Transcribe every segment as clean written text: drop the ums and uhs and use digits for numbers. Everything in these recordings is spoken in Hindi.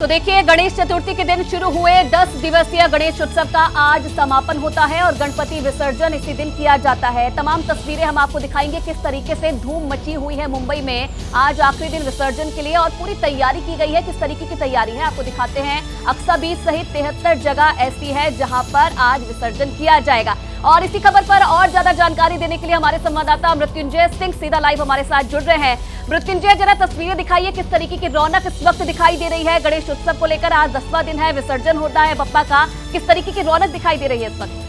तो देखिए, गणेश चतुर्थी के दिन शुरू हुए 10 दिवसीय गणेश उत्सव का आज समापन होता है और गणपति विसर्जन इसी दिन किया जाता है। तमाम तस्वीरें हम आपको दिखाएंगे किस तरीके से धूम मची हुई है मुंबई में आज आखिरी दिन विसर्जन के लिए और पूरी तैयारी की गई है। किस तरीके की तैयारी है आपको दिखाते हैं। अक्सा बीच सहित 73 जगह ऐसी है जहां पर आज विसर्जन किया जाएगा। और इसी खबर पर और ज्यादा जानकारी देने के लिए हमारे संवाददाता मृत्युंजय सिंह सीधा लाइव हमारे साथ जुड़ रहे हैं। मृत्युंजय, जरा तस्वीरें दिखाइए, किस तरीके की रौनक इस वक्त दिखाई दे रही है गणेश उत्सव को लेकर। आज 10वां दिन है, विसर्जन होता है बप्पा का, किस तरीके की रौनक दिखाई दे रही है इस वक्त?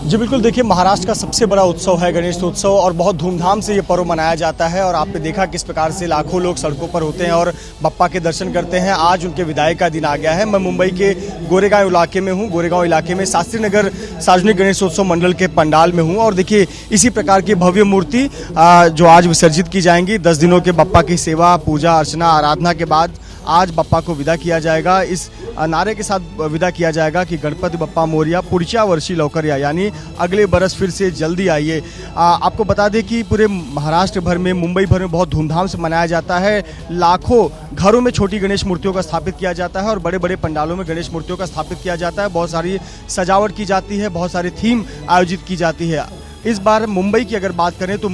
जी बिल्कुल, देखिए महाराष्ट्र का सबसे बड़ा उत्सव है गणेश उत्सव और बहुत धूमधाम से ये पर्व मनाया जाता है। और आपने देखा किस प्रकार से लाखों लोग सड़कों पर होते हैं और बप्पा के दर्शन करते हैं। आज उनके विदाई का दिन आ गया है। मैं मुंबई के गोरेगांव इलाके में हूँ। गोरेगांव इलाके में शास्त्री नगर सार्वजनिक गणेश उत्सव मंडल के पंडाल में हूँ और देखिए इसी प्रकार की भव्य मूर्ति जो आज विसर्जित की जाएंगी। 10 दिनों के बप्पा की सेवा, पूजा अर्चना, आराधना के बाद आज बप्पा को विदा किया जाएगा। इस नारे के साथ विदा किया जाएगा कि गणपति बप्पा मोरिया पुढच्या वर्षी लवकर या, यानी अगले बरस फिर से जल्दी आइए। आपको बता दें कि पूरे महाराष्ट्र भर में, मुंबई भर में बहुत धूमधाम से मनाया जाता है। लाखों घरों में छोटी गणेश मूर्तियों का स्थापित किया जाता है और बड़े बड़े पंडालों में गणेश मूर्तियों का स्थापित किया जाता है। बहुत सारी सजावट की जाती है, बहुत सारी थीम आयोजित की जाती है। इस बार मुंबई की अगर बात करें तो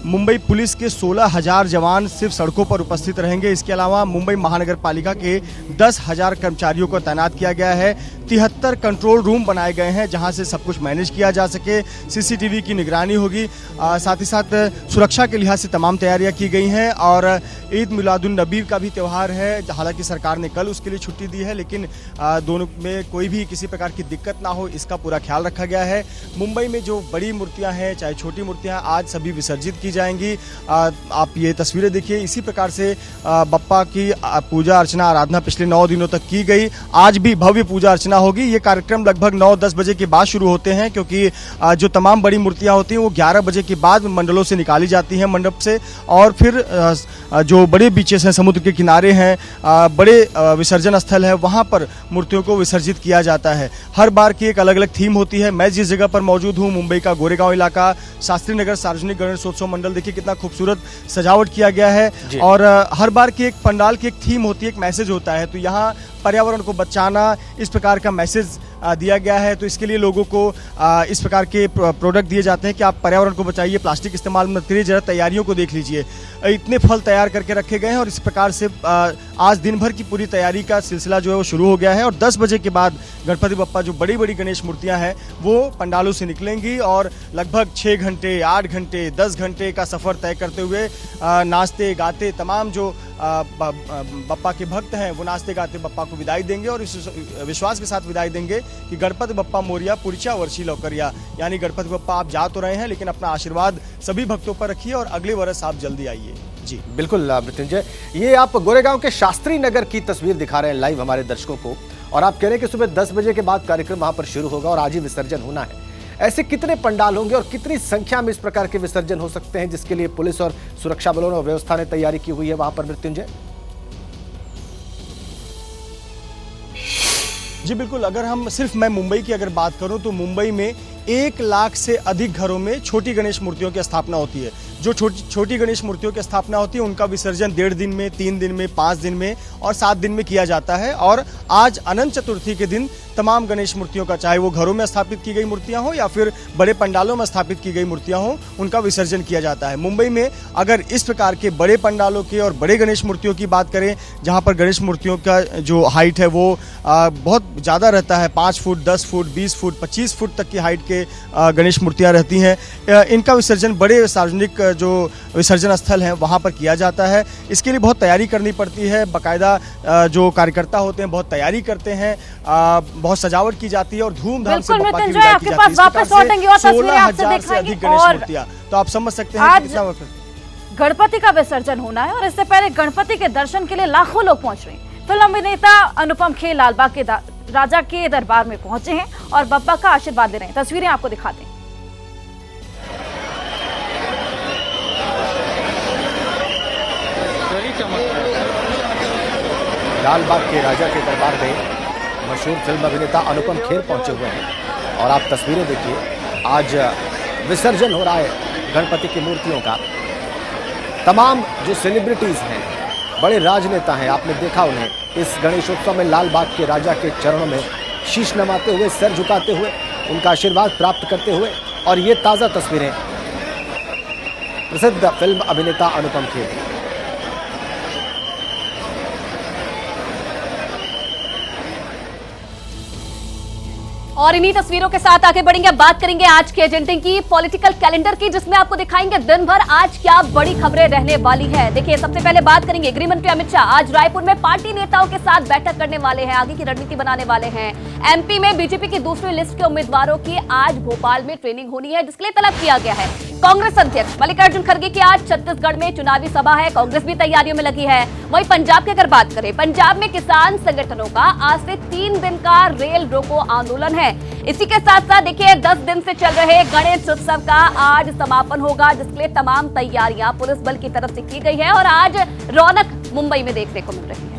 मुंबई पुलिस के 16,000 जवान सिर्फ सड़कों पर उपस्थित रहेंगे। इसके अलावा मुंबई महानगर पालिका के 10,000 कर्मचारियों को तैनात किया गया है। 73 कंट्रोल रूम बनाए गए हैं जहां से सब कुछ मैनेज किया जा सके। सीसीटीवी की निगरानी होगी। साथ ही साथ सुरक्षा के लिहाज से तमाम तैयारियां की गई हैं। और ईद मिलादुन नबी का भी त्यौहार है। हालांकि सरकार ने कल उसके लिए छुट्टी दी है, लेकिन दोनों में कोई भी किसी प्रकार की दिक्कत ना हो इसका पूरा ख्याल रखा गया है। मुंबई में जो बड़ी मूर्तियाँ हैं चाहे छोटी मूर्तियाँ, आज सभी विसर्जित की जाएंगी। आप ये तस्वीरें देखिए। इसी प्रकार से बप्पा की पूजा अर्चना आराधना पिछले 9 दिनों तक की गई। आज भी भव्य पूजा अर्चना होगी। ये कार्यक्रम लगभग 9-10 बजे के बाद शुरू होते हैं क्योंकि जो तमाम बड़ी मूर्तियां होती हैं वो 11 बजे के बाद मंडलों से निकाली जाती हैं मंडप से। और फिर जो बड़े बीचेस हैं, समुद्र के किनारे हैं, बड़े विसर्जन स्थल है, वहाँ पर मूर्तियों को विसर्जित किया जाता है। हर बार की एक अलग अलग थीम होती है। मैं जिस जगह पर मौजूद हूँ, मुंबई का गोरेगांव इलाका, शास्त्री नगर सार्वजनिक गणेशोत्सव मंडल, देखिए कितना खूबसूरत सजावट किया गया है। और हर बार की एक पंडाल की एक थीम होती है, एक मैसेज होता है। तो यहाँ पर्यावरण को बचाना, इस प्रकार का मैसेज दिया गया है। तो इसके लिए लोगों को इस प्रकार के प्रोडक्ट दिए जाते हैं कि आप पर्यावरण को बचाइए, प्लास्टिक इस्तेमाल मत करिए। जरा तैयारियों को देख लीजिए, इतने फल तैयार करके रखे गए हैं। और इस प्रकार से आज दिन भर की पूरी तैयारी का सिलसिला जो है वो शुरू हो गया है। और 10 बजे के बाद गणपति बप्पा जो बड़ी बड़ी गणेश मूर्तियां हैं वो पंडालों से निकलेंगी और लगभग 6 घंटे, 8 घंटे, 10 घंटे का सफर तय करते हुए नाचते गाते तमाम जो बप्पा के भक्त हैं वो नाचते गाते बप्पा को विदाई देंगे और इस विश्वास के साथ विदाई देंगे कि गणपति बप्पा मोरिया पुढच्या वर्षी लवकर या, यानी गणपति बप्पा आप जा तो रहे हैं लेकिन अपना आशीर्वाद सभी भक्तों पर रखिए और अगले वर्ष आप जल्दी आइए। जी बिल्कुल मृत्युंजय, ये आप गोरेगांव के शास्त्री नगर की तस्वीर दिखा रहे हैं लाइव हमारे दर्शकों को और आप कह रहे हैं कि सुबह 10 बजे के बाद कार्यक्रम वहां पर शुरू होगा और आज ही विसर्जन होना है। ऐसे कितने पंडाल होंगे और कितनी संख्या में इस प्रकार के विसर्जन हो सकते हैं जिसके लिए पुलिस और सुरक्षा बलों और व्यवस्था ने तैयारी की हुई है वहां पर मृत्युंजय? जी बिल्कुल, अगर हम सिर्फ मैं मुंबई की अगर बात करूं तो मुंबई में 1 लाख से अधिक घरों में छोटी गणेश मूर्तियों की स्थापना होती है। जो छोटी गणेश मूर्तियों की स्थापना होती है उनका विसर्जन 1.5 दिन में, 3 दिन में, 5 दिन में और 7 दिन में किया जाता है। और आज अनंत चतुर्थी के दिन तमाम गणेश मूर्तियों का, चाहे वो घरों में स्थापित की गई मूर्तियां हो या फिर बड़े पंडालों में स्थापित की गई मूर्तियां हो, उनका विसर्जन किया जाता है। मुंबई में अगर इस प्रकार के बड़े पंडालों के और बड़े गणेश मूर्तियों की बात करें जहाँ पर गणेश मूर्तियों का जो हाइट है वो बहुत ज़्यादा रहता है, 5 फुट, 10 फुट, 20 फुट, 25 फुट तक की हाइट के गणेश मूर्तियां रहती हैं। इनका विसर्जन बड़े सार्वजनिक जो विसर्जन स्थल हैं वहाँ पर किया जाता है। इसके लिए बहुत तैयारी करनी पड़ती है। बाकायदा जो कार्यकर्ता होते हैं बहुत तैयारी करते हैं, बहुत सजावट की जाती है और धूमधाम से बप्पा की विदाई की जाती है। 16,000 से अधिक गणेश मूर्तियां, तो आप समझ सकते हैं कितना वक्त गणपति का विसर्जन होना है। और इससे पहले गणपति के दर्शन के लिए लाखों लोग पहुंच रहे हैं। फिल्म अभिनेता अनुपम खेर लालबाग के राजा के दरबार में पहुंचे हैं और बप्पा का आशीर्वाद ले रहे हैं। तस्वीरें आपको दिखाते हैं। लालबाग के राजा के दरबार में मशहूर फिल्म अभिनेता अनुपम खेर पहुंचे हुए हैं और आप तस्वीरें देखिए। आज विसर्जन हो रहा है गणपति की मूर्तियों का। तमाम जो सेलिब्रिटीज हैं, बड़े राजनेता हैं, आपने देखा उन्हें इस गणेशोत्सव में लाल बाग के राजा के चरणों में शीश नमाते हुए, सर झुकाते हुए, उनका आशीर्वाद प्राप्त करते हुए। और ये ताज़ा तस्वीरें प्रसिद्ध फिल्म अभिनेता अनुपम खेर। और इन्हीं तस्वीरों के साथ आगे बढ़ेंगे, बात करेंगे आज के एजेंडे की, पॉलिटिकल कैलेंडर की, जिसमें आपको दिखाएंगे दिन भर आज क्या बड़ी खबरें रहने वाली है। देखिए, सबसे पहले बात करेंगे गृह मंत्री अमित शाह आज रायपुर में पार्टी नेताओं के साथ बैठक करने वाले हैं, आगे की रणनीति बनाने वाले हैं। एमपी में बीजेपी की दूसरी लिस्ट के उम्मीदवारों की आज भोपाल में ट्रेनिंग होनी है, जिसके लिए तलब किया गया है। कांग्रेस अध्यक्ष मल्लिकार्जुन खड़गे की आज छत्तीसगढ़ में चुनावी सभा है, कांग्रेस भी तैयारियों में लगी है। वहीं पंजाब की अगर बात करें, पंजाब में किसान संगठनों का आज से 3 दिन का रेल रोको आंदोलन है। इसी के साथ साथ देखिए 10 दिन से चल रहे गणेश उत्सव का आज समापन होगा, जिसके लिए तमाम तैयारियां पुलिस बल की तरफ से की गई है और आज रौनक मुंबई में देखने को मिल रही है।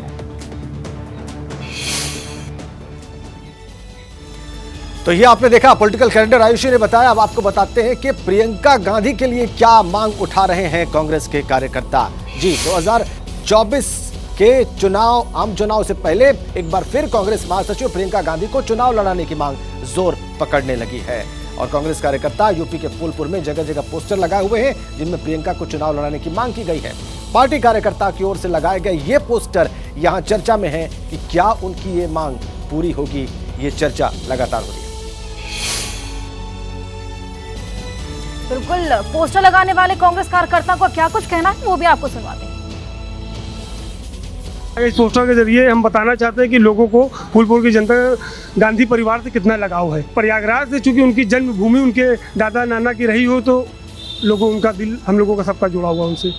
तो ये आपने देखा पॉलिटिकल कैलेंडर, आयुषी ने बताया। अब आपको बताते हैं कि प्रियंका गांधी के लिए क्या मांग उठा रहे हैं कांग्रेस के कार्यकर्ता। जी, 2024 के चुनाव, आम चुनाव से पहले एक बार फिर कांग्रेस महासचिव प्रियंका गांधी को चुनाव लड़ाने की मांग जोर पकड़ने लगी है। और कांग्रेस कार्यकर्ता यूपी के फूलपुर में जगह जगह पोस्टर लगाए हुए हैं, जिनमें प्रियंका को चुनाव लड़ाने की मांग की गई है। पार्टी कार्यकर्ता की ओर से लगाए गए ये पोस्टर यहां चर्चा में है कि क्या उनकी ये मांग पूरी होगी। ये चर्चा लगातार हो रही है। बिल्कुल, पोस्टर लगाने वाले कांग्रेस कार्यकर्ता को क्या कुछ कहना है वो भी आपको सुनवाते हैं। इस पोस्टर के जरिए हम बताना चाहते हैं कि लोगों को फूलपुर की जनता गांधी परिवार से कितना लगाव है। प्रयागराज से चूंकि उनकी जन्मभूमि उनके दादा नाना की रही हो, तो लोगों उनका दिल हम लोगों का सबका जुड़ा हुआ उनसे।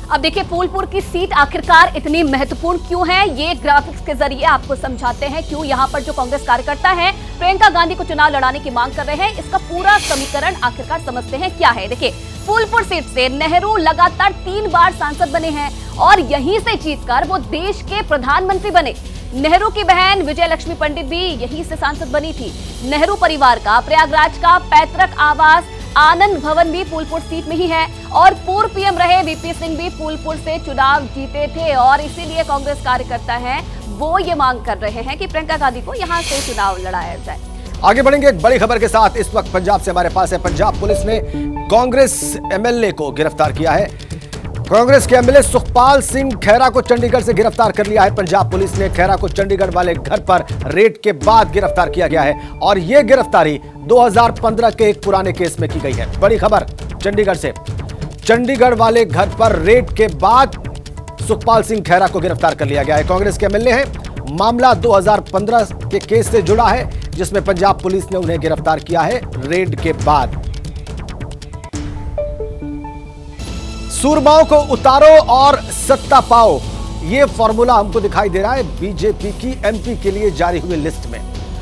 अब देखिए, फूलपुर की सीट आखिरकार इतनी महत्वपूर्ण क्यों है, ये ग्राफिक्स के जरिए आपको समझाते हैं। क्यों यहाँ पर जो कांग्रेस कार्यकर्ता हैं प्रियंका गांधी को चुनाव लड़ाने की मांग कर रहे हैं, इसका पूरा समीकरण आखिरकार समझते हैं क्या है। देखिए, फूलपुर सीट से नेहरू लगातार 3 बार सांसद बने हैं और यहीं से जीतकर वो देश के प्रधानमंत्री बने। नेहरू की बहन विजय लक्ष्मी पंडित भी यहीं से सांसद बनी थी। नेहरू परिवार का प्रयागराज का पैतृक आवास आनंद भवन भी फूलपुर सीट में ही है और पूर्व पीएम रहे वीपी सिंह भी फूलपुर से चुनाव जीते थे और इसीलिए कांग्रेस कार्यकर्ता हैं वो ये मांग कर रहे हैं कि प्रियंका गांधी को यहां से चुनाव लड़ाया जाए। आगे बढ़ेंगे एक बड़ी खबर के साथ। इस वक्त पंजाब से हमारे पास है। पंजाब पुलिस ने कांग्रेस एमएलए को गिरफ्तार किया है। कांग्रेस के एमएलए सुखपाल सिंह खैरा को चंडीगढ़ से गिरफ्तार कर लिया है। पंजाब पुलिस ने खैरा को चंडीगढ़ वाले घर पर रेड के बाद गिरफ्तार किया गया है और यह गिरफ्तारी 2015 के एक पुराने केस में की गई है। बड़ी खबर चंडीगढ़ से। चंडीगढ़ वाले घर पर रेड के बाद सुखपाल सिंह खैरा को गिरफ्तार कर लिया गया है। कांग्रेस के एमएलए हैं। मामला 2015 के केस से जुड़ा है, जिसमें पंजाब पुलिस ने उन्हें गिरफ्तार किया है रेड के बाद। सूरमाओं को उतारो और सत्ता पाओ, यह फॉर्मूला हमको दिखाई दे रहा है बीजेपी की एमपी के लिए जारी हुई लिस्ट में।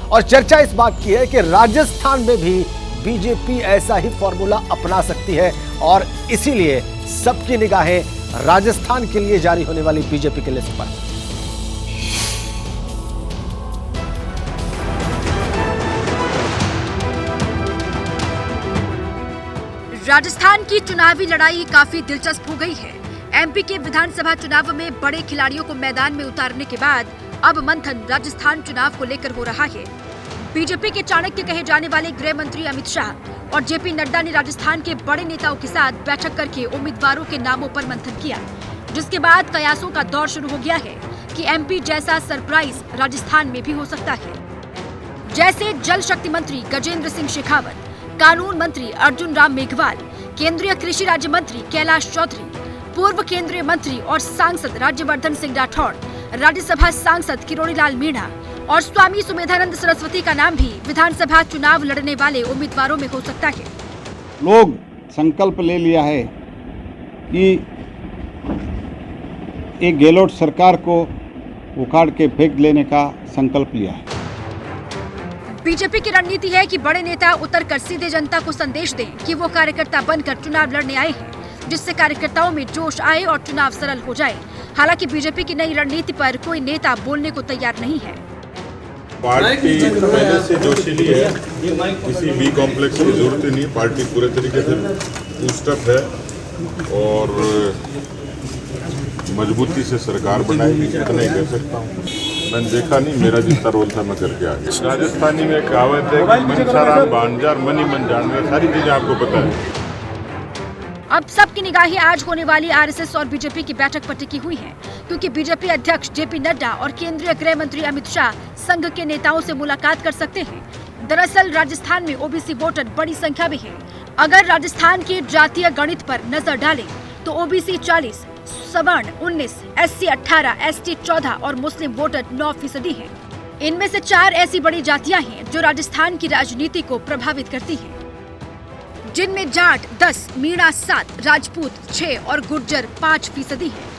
और चर्चा इस बात की है कि राजस्थान में भी बीजेपी ऐसा ही फॉर्मूला अपना सकती है और इसीलिए सबकी निगाहें राजस्थान के लिए जारी होने वाली बीजेपी की लिस्ट पर। राजस्थान की चुनावी लड़ाई काफी दिलचस्प हो गई है। एमपी के विधानसभा चुनाव में बड़े खिलाड़ियों को मैदान में उतारने के बाद अब मंथन राजस्थान चुनाव को लेकर हो रहा है। बीजेपी के चाणक्य कहे जाने वाले गृह मंत्री अमित शाह और जेपी नड्डा ने राजस्थान के बड़े नेताओं के साथ बैठक करके उम्मीदवारों के नामों पर मंथन किया, जिसके बाद कयासों का दौर शुरू हो गया है कि एमपी जैसा सरप्राइज राजस्थान में भी हो सकता है। जैसे जल शक्ति मंत्री गजेंद्र सिंह शेखावत, कानून मंत्री अर्जुन राम मेघवाल, केंद्रीय कृषि राज्य मंत्री कैलाश चौधरी, पूर्व केंद्रीय मंत्री और सांसद राज्यवर्धन सिंह राठौड़, राज्यसभा सांसद किरोड़ीलाल मीणा और स्वामी सुमेधानंद सरस्वती का नाम भी विधानसभा चुनाव लड़ने वाले उम्मीदवारों में हो सकता है। लोग संकल्प ले लिया है कि एक गहलोत सरकार को उखाड़ के फेंक लेने का संकल्प लिया है। बीजेपी की रणनीति है कि बड़े नेता उतरकर सीधे जनता को संदेश दें कि वो कार्यकर्ता बनकर चुनाव लड़ने आए हैं, जिससे कार्यकर्ताओं में जोश आए और चुनाव सरल हो जाए। हालांकि बीजेपी की नई रणनीति पर कोई नेता बोलने को तैयार नहीं है। पार्टी पहले से जोशीली है, किसी बी कॉम्प्लेक्स की जरूरत नहीं। पार्टी पूरे तरीके से टू-स्टेप है और मजबूती से सरकार बनाएगी, इतना ही कह सकता हूँ। मैंने देखा नहीं, मेरा जितना रोल था मैं करके आ गया। राजस्थानी में कहावत है कि मन सारा बांजार मनी मन जान, सारी चीजें आपको पता है। अब सबकी निगाहें आज होने वाली आरएसएस और बीजेपी की बैठक पर टिकी हुई हैं, क्योंकि बीजेपी अध्यक्ष जेपी नड्डा और केंद्रीय गृह मंत्री अमित शाह संघ के नेताओं से मुलाकात कर सकते हैं। दरअसल राजस्थान में ओबीसी वोटर बड़ी संख्या में हैं। अगर राजस्थान के जातीय गणित पर नजर डालें तो ओबीसी 40, सवर्ण 19, एससी 18, एसटी 14 और मुस्लिम वोटर 9% हैं। इनमें से 4 ऐसी बड़ी जातियां हैं जो राजस्थान की राजनीति को प्रभावित करती हैं, जिनमें जाट 10, मीणा 7, राजपूत 6 और गुर्जर 5% हैं।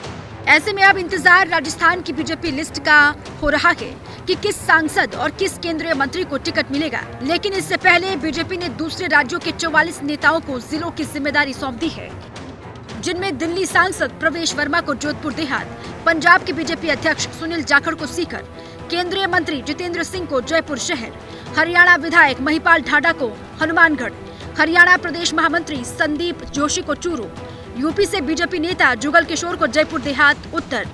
ऐसे में अब इंतजार राजस्थान की बीजेपी लिस्ट का हो रहा है कि किस सांसद और किस केंद्रीय मंत्री को टिकट मिलेगा। लेकिन इससे पहले बीजेपी ने दूसरे राज्यों के 44 नेताओं को जिलों की जिम्मेदारी सौंप दी है, जिनमें दिल्ली सांसद प्रवेश वर्मा को जोधपुर देहात, पंजाब के बीजेपी अध्यक्ष सुनील जाखड़ को सीकर, केंद्रीय मंत्री जितेंद्र सिंह को जयपुर शहर, हरियाणा विधायक महिपाल ढाडा को हनुमानगढ़, हरियाणा प्रदेश महामंत्री संदीप जोशी को चूरू, यूपी से बीजेपी नेता जुगल किशोर को जयपुर देहात उत्तर,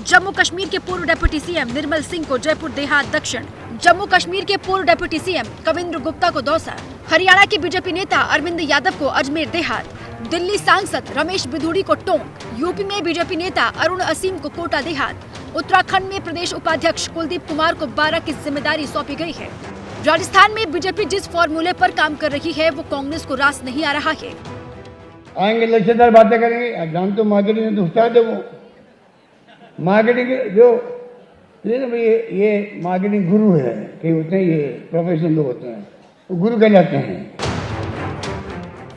जम्मू कश्मीर के पूर्व डिप्टी सीएम निर्मल सिंह को जयपुर देहात दक्षिण, जम्मू कश्मीर के पूर्व डिप्टी सीएम कविंद्र गुप्ता को दौसा, हरियाणा के बीजेपी नेता अरविंद यादव को अजमेर देहात, दिल्ली सांसद रमेश बिधूड़ी को टोंक, यूपी में बीजेपी नेता अरुण असीम को कोटा देहात, उत्तराखंड में प्रदेश उपाध्यक्ष कुलदीप कुमार को 12 की जिम्मेदारी सौंपी गई है। राजस्थान में बीजेपी जिस फॉर्मूले पर काम कर रही है वो कांग्रेस को रास नहीं आ रहा है। आएंगे लक्ष्यदार बातें करेंगे, अब जान तो मार्केटिंग में तो उस्ताद है वो। मार्केटिंग जो ये मार्केटिंग गुरु है, कई होते हैं, ये प्रोफेशनल लोग होते हैं, वो गुरु कहलाते हैं।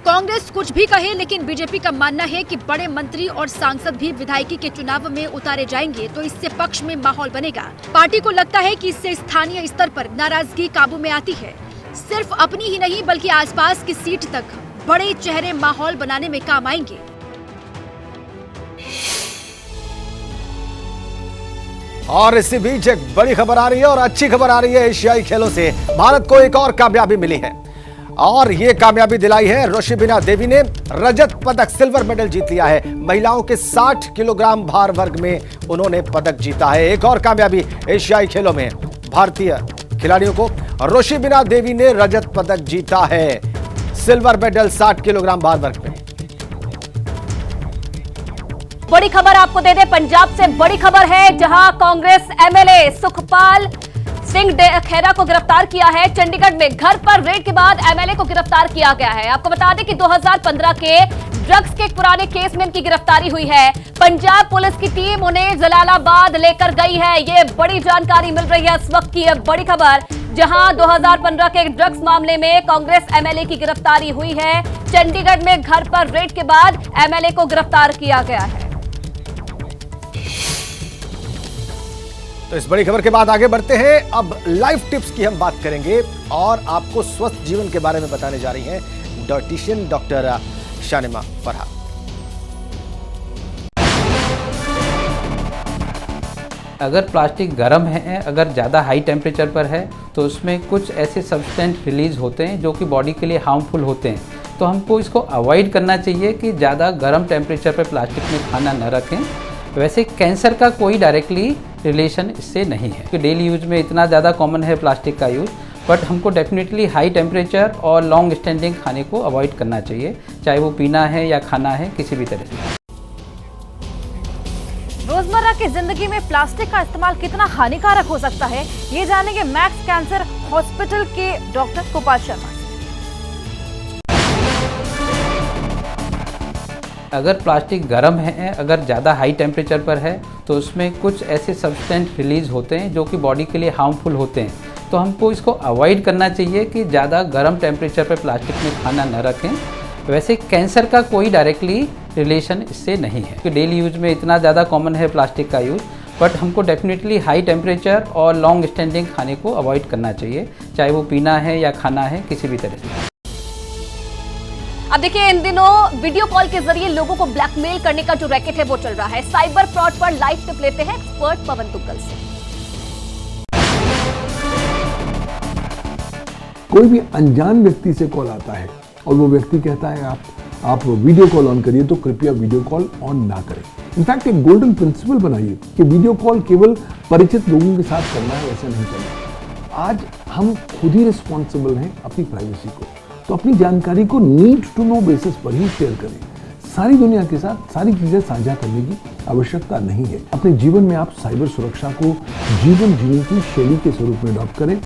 कांग्रेस कुछ भी कहे, लेकिन बीजेपी का मानना है कि बड़े मंत्री और सांसद भी विधायकी के चुनाव में उतारे जाएंगे तो इससे पक्ष में माहौल बनेगा। पार्टी को लगता है कि इससे स्थानीय स्तर पर नाराजगी काबू में आती है। सिर्फ अपनी ही नहीं बल्कि आसपास की सीट तक बड़े चेहरे माहौल बनाने में काम आएंगे। और इसी बीच एक बड़ी खबर आ रही है और अच्छी खबर आ रही है। एशियाई खेलों से भारत को एक और कामयाबी मिली है और ये कामयाबी दिलाई है रोशिबिना देवी ने रजत पदक, सिल्वर मेडल जीत लिया है। महिलाओं के 60 किलोग्राम भार वर्ग में उन्होंने पदक जीता है। एक और कामयाबी एशियाई खेलों में भारतीय खिलाड़ियों को रोशिबिना देवी ने रजत पदक जीता है, सिल्वर मेडल 60 किलोग्राम भार वर्ग में। बड़ी खबर आपको दे दे, पंजाब से बड़ी खबर है, जहां कांग्रेस एमएलए सुखपाल सिंह खेरा को गिरफ्तार किया है। चंडीगढ़ में घर पर रेड के बाद एमएलए को गिरफ्तार किया गया है। आपको बता दें कि 2015 के ड्रग्स के एक पुराने केस में इनकी गिरफ्तारी हुई है। पंजाब पुलिस की टीम उन्हें जलालाबाद लेकर गई है। ये बड़ी जानकारी मिल रही है इस वक्त की बड़ी खबर, जहां 2015 के ड्रग्स मामले में कांग्रेस एमएलए की गिरफ्तारी हुई है। चंडीगढ़ में घर पर रेड के बाद एमएलए को गिरफ्तार किया गया है। तो इस बड़ी खबर के बाद आगे बढ़ते हैं। अब लाइफ टिप्स की हम बात करेंगे और आपको स्वस्थ जीवन के बारे में बताने जा रही हैं डाइटिशियन डॉक्टर शानिमा फरहाद। अगर प्लास्टिक गर्म है, अगर ज़्यादा हाई टेम्परेचर पर है तो उसमें कुछ ऐसे सब्सटेंस रिलीज होते हैं जो कि बॉडी के लिए हार्मफुल होते हैं। तो हमको इसको अवॉइड करना चाहिए कि ज़्यादा गर्म टेम्परेचर पर प्लास्टिक में खाना न रखें। वैसे कैंसर का कोई डायरेक्टली रिलेशन इससे नहीं है कि डेली यूज में इतना ज़्यादा कॉमन है प्लास्टिक का यूज़, बट हमको डेफिनेटली हाई टेम्परेचर और लॉन्ग स्टैंडिंग खाने को अवॉइड करना चाहिए, चाहे वो पीना है या खाना है, किसी भी तरह से। रोजमर्रा की जिंदगी में प्लास्टिक का इस्तेमाल कितना हानिकारक हो सकता है, ये जानेंगे मैक्स कैंसर हॉस्पिटल के डॉक्टर गोपाल शर्मा। अगर प्लास्टिक गर्म है, अगर ज़्यादा हाई टेम्परेचर पर है तो उसमें कुछ ऐसे सब्सटेंस रिलीज होते हैं जो कि बॉडी के लिए हार्मफुल होते हैं। तो हमको इसको अवॉइड करना चाहिए कि ज़्यादा गर्म टेम्परेचर पर प्लास्टिक में खाना न रखें। वैसे कैंसर का कोई डायरेक्टली रिलेशन इससे नहीं है कि डेली यूज में इतना ज़्यादा कॉमन है प्लास्टिक का यूज़, बट हमको डेफिनेटली हाई टेम्परेचर और लॉन्ग स्टैंडिंग खाने को अवॉइड करना चाहिए, चाहे वो पीना है या खाना है, किसी भी तरह से। अब देखिए, इन दिनों वीडियो कॉल के जरिए लोगों को ब्लैकमेल करने का जो रैकेट है वो चल रहा है। साइबर फ्रॉड पर लाइव टिप लेते हैं एक्सपर्ट पवन तुगल से। कोई भी अनजान व्यक्ति से कॉल आता है और वो व्यक्ति कहता है आप आप वीडियो कॉल ऑन करिए तो कृपया वीडियो कॉल ऑन ना करें। इनफैक्ट एक गोल्डन प्रिंसिपल बनाइए कि वीडियो कॉल केवल परिचित लोगों के साथ करना है, ऐसा नहीं करना। आज हम खुद ही रिस्पॉन्सिबल हैं अपनी प्राइवेसी को, तो अपनी जानकारी को नीड टू नो बेसिस पर ही शेयर करें। सारी दुनिया के साथ सारी चीजें साझा करने की आवश्यकता नहीं है। अपने जीवन में आप साइबर सुरक्षा को जीवन जीने की शैली के स्वरूप में अडॉप्ट करें।